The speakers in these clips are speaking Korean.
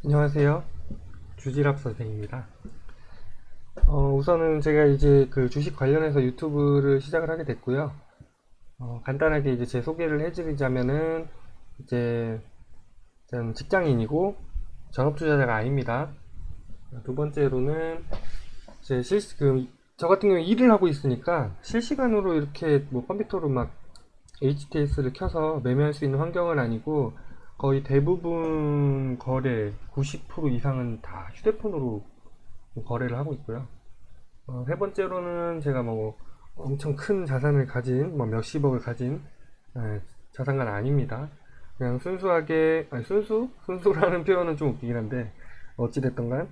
안녕하세요. 주지랍 선생입니다. 우선은 제가 이제 그 주식 관련해서 유튜브를 시작을 하게 됐고요. 간단하게 이제 제 소개를 해드리자면은 이제 저는 직장인이고 전업 투자자가 아닙니다. 두 번째로는 저 같은 경우에 일을 하고 있으니까 실시간으로 이렇게 뭐 컴퓨터로 막 HTS를 켜서 매매할 수 있는 환경은 아니고 거의 대부분 거래 90% 이상은 다 휴대폰으로 거래를 하고 있고요. 세 번째로는 제가 뭐 엄청 큰 자산을 가진 뭐 몇십억을 가진 자산가는 아닙니다. 그냥 순수하게 아니 순수라는 표현은 좀 웃기긴 한데 어찌됐던간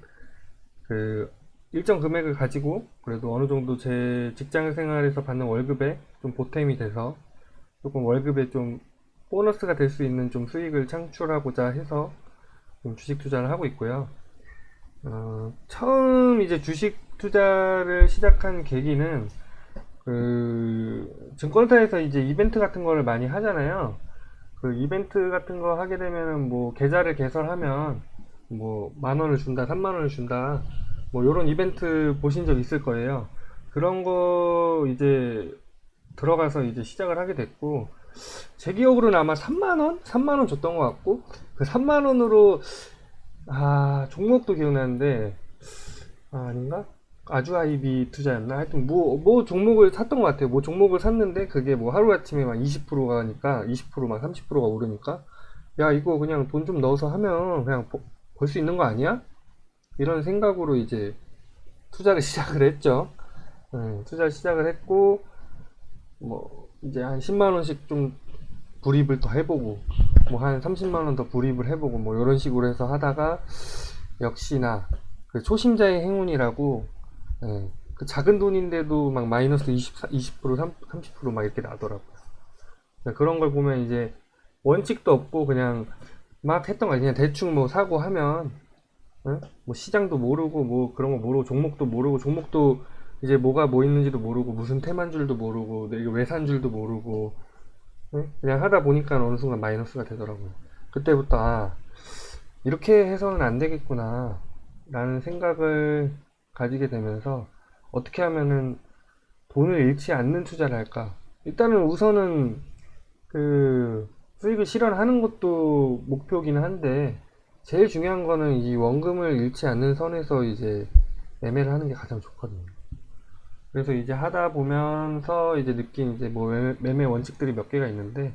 그 일정 금액을 가지고 그래도 어느 정도 제 직장 생활에서 받는 월급에 좀 보탬이 돼서 조금 월급에 좀 보너스가 될 수 있는 좀 수익을 창출하고자 해서 좀 주식 투자를 하고 있고요. 처음 이제 주식 투자를 시작한 계기는 증권사에서 이제 이벤트 같은 거를 많이 하잖아요. 그 이벤트 같은 거 하게 되면은 뭐 계좌를 개설하면 뭐 만 원을 준다, 3만 원을 준다, 뭐 요런 이벤트 보신 적 있을 거예요. 그런 거 이제 들어가서 이제 시작을 하게 됐고 제 기억으로는 아마 3만 원, 3만 원 줬던 것 같고 그 3만 원으로 종목도 기억나는데 아닌가? 아주아이비 투자였나? 하여튼 뭐 종목을 샀던 것 같아요. 뭐 종목을 샀는데 그게 뭐 하루아침에 막 20%가 가니까 20%막 30%가 오르니까 야 이거 그냥 돈 좀 넣어서 하면 그냥 벌 수 있는 거 아니야? 이런 생각으로 이제 투자를 시작을 했죠. 투자를 시작을 했고 뭐 이제 한 10만 원씩 좀 불입을 더 해보고 뭐 한 30만 원 더 불입을 해보고 뭐 이런 식으로 해서 하다가 역시나 그 초심자의 행운이라고 그 작은 돈인데도 막 마이너스 20% 30%막 이렇게 나더라고요. 그런 걸 보면 이제 원칙도 없고 그냥 막 했던 거야. 그냥 대충 뭐 사고 하면 뭐 시장도 모르고 뭐 그런 거 모르고 종목도 모르고 종목도 이제 뭐가 뭐 있는지도 모르고 무슨 테만 줄도 모르고 이게 왜 산 줄도 모르고 그냥 하다 보니까 어느 순간 마이너스가 되더라고요. 그때부터 이렇게 해서는 안 되겠구나 라는 생각을 가지게 되면서 어떻게 하면은 돈을 잃지 않는 투자를 할까? 일단은 우선은 그 수익을 실현하는 것도 목표기는 한데 제일 중요한 거는 이 원금을 잃지 않는 선에서 이제 매매를 하는 게 가장 좋거든요. 그래서 이제 하다 보면서 이제 느낀 이제 뭐 매매 원칙들이 몇 개가 있는데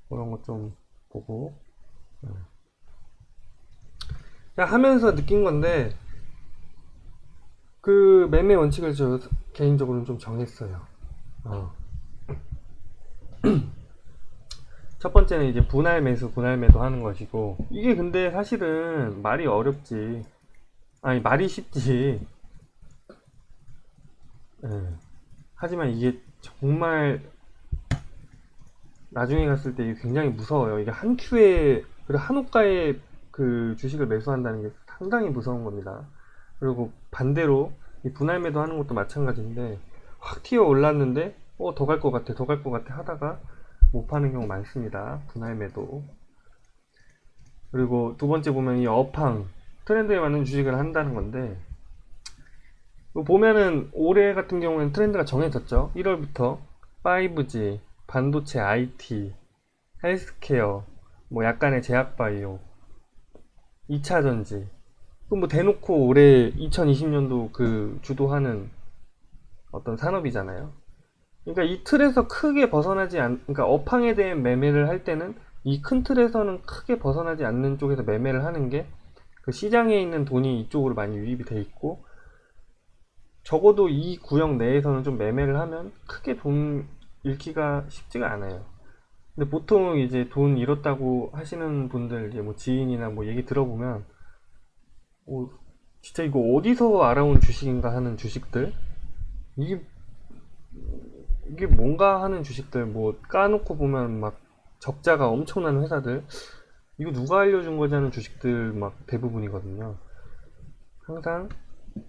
그런 것 좀 보고 하면서 느낀 건데 그 매매 원칙을 저 개인적으로는 좀 정했어요. 어. 첫 번째는 이제 분할 매수, 분할 매도 하는 것이고 이게 근데 사실은 말이 어렵지. 아니 말이 쉽지. 예. 하지만 이게 정말 나중에 갔을 때 이게 굉장히 무서워요. 이게 한 큐에 그리고 한 호가에 그 주식을 매수한다는 게 상당히 무서운 겁니다. 그리고 반대로 이 분할 매도 하는 것도 마찬가지인데 확 튀어 올랐는데 더 갈 것 같아, 더 갈 것 같아 하다가 못 파는 경우 많습니다. 분할 매도. 그리고 두 번째 보면 이 업황 트렌드에 맞는 주식을 한다는 건데 보면은 올해 같은 경우에는 트렌드가 정해졌죠. 1월부터 5G, 반도체 IT, 헬스케어, 뭐 약간의 제약바이오, 2차전지. 뭐 대놓고 올해 2020년도 그 주도하는 어떤 산업이잖아요. 그러니까 이 틀에서 크게 벗어나지 그러니까 업황에 대한 매매를 할 때는 이 큰 틀에서는 크게 벗어나지 않는 쪽에서 매매를 하는 게 그 시장에 있는 돈이 이쪽으로 많이 유입이 돼 있고 적어도 이 구역 내에서는 좀 매매를 하면 크게 돈 잃기가 쉽지가 않아요. 근데 보통 이제 돈 잃었다고 하시는 분들 이제 뭐 지인이나 뭐 얘기 들어보면 어, 진짜 이거 어디서 알아온 주식인가 하는 주식들 이게 이게 뭔가 하는 주식들 뭐 까놓고 보면 막 적자가 엄청난 회사들 이거 누가 알려준 거지 하는 주식들 막 대부분이거든요. 항상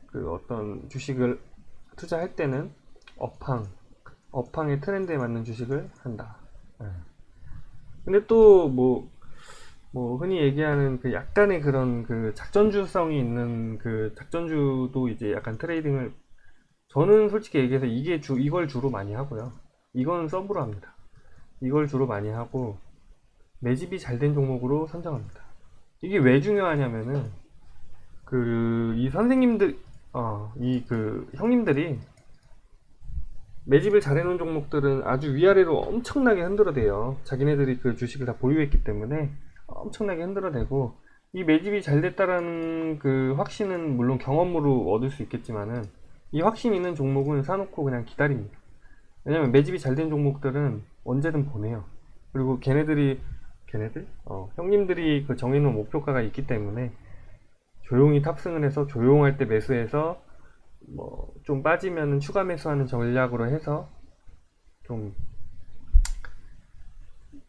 그 어떤 주식을 투자할 때는 업황 업황의 트렌드에 맞는 주식을 한다. 예. 근데 또 뭐 뭐 흔히 얘기하는 그 약간의 그런 그 작전주성이 있는 그 작전주도 이제 약간 트레이딩을, 저는 솔직히 얘기해서 이걸 주로 많이 하고요. 이건 서브로 합니다. 이걸 주로 많이 하고 매집이 잘 된 종목으로 선정합니다. 이게 왜 중요하냐면은 그 이 선생님들 이 그 형님들이 매집을 잘 해놓은 종목들은 아주 위아래로 엄청나게 흔들어대요. 자기네들이 그 주식을 다 보유했기 때문에 엄청나게 흔들어대고, 이 매집이 잘 됐다라는 그 확신은 물론 경험으로 얻을 수 있겠지만은 이 확신 있는 종목은 사놓고 그냥 기다립니다. 왜냐면 매집이 잘 된 종목들은 언제든 보내요. 그리고 형님들이 그 정해놓은 목표가가 있기 때문에 조용히 탑승을 해서 조용할 때 매수해서 뭐 좀 빠지면 추가 매수하는 전략으로 해서 좀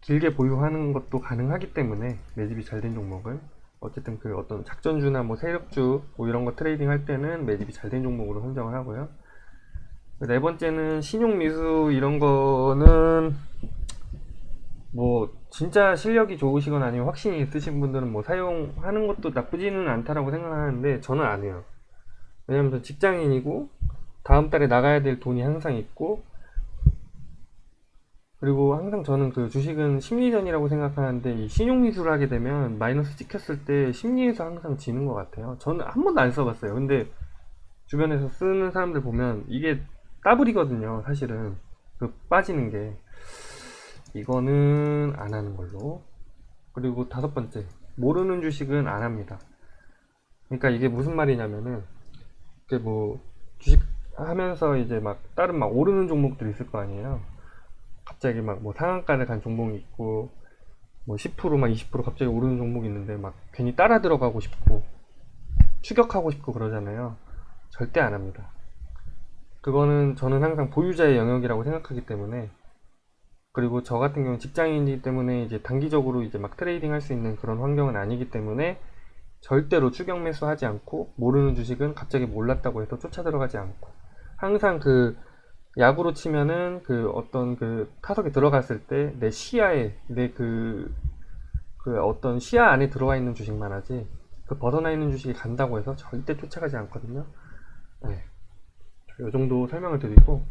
길게 보유하는 것도 가능하기 때문에, 매집이 잘 된 종목은 어쨌든 그 어떤 작전주나 뭐 세력주 뭐 이런 거 트레이딩 할 때는 매집이 잘 된 종목으로 선정을 하고요. 네 번째는 신용 미수. 이런 거는 뭐 진짜 실력이 좋으시거나 아니면 확신이 있으신 분들은 뭐 사용하는 것도 나쁘지는 않다라고 생각하는데 저는 안 해요. 왜냐면 저 직장인이고 다음 달에 나가야 될 돈이 항상 있고, 그리고 항상 저는 그 주식은 심리전이라고 생각하는데, 이 신용 미수를 하게 되면 마이너스 찍혔을 때 심리에서 항상 지는 것 같아요. 저는 한 번도 안 써봤어요. 근데 주변에서 쓰는 사람들 보면 이게 더블이거든요, 사실은. 그 빠지는 게. 이거는 안 하는 걸로. 그리고 다섯 번째, 모르는 주식은 안 합니다. 그러니까 이게 무슨 말이냐면은, 이게 뭐 주식 하면서 이제 막 다른 막 오르는 종목들 있을 거 아니에요. 갑자기 막 뭐 상한가를 간 종목이 있고, 뭐 10%막 20% 갑자기 오르는 종목이 있는데 막 괜히 따라 들어가고 싶고 추격하고 싶고 그러잖아요. 절대 안 합니다. 그거는 저는 항상 보유자의 영역이라고 생각하기 때문에, 그리고 저 같은 경우는 직장인이기 때문에 이제 단기적으로 이제 막 트레이딩 할 수 있는 그런 환경은 아니기 때문에 절대로 추격 매수하지 않고, 모르는 주식은 갑자기 몰랐다고 해서 쫓아 들어가지 않고, 항상 그 야구로 치면은 그 어떤 그 타석에 들어갔을 때 내 시야에 그 어떤 시야 안에 들어와 있는 주식만 하지, 그 벗어나 있는 주식이 간다고 해서 절대 쫓아가지 않거든요. 네. 이 정도 설명을 드리고,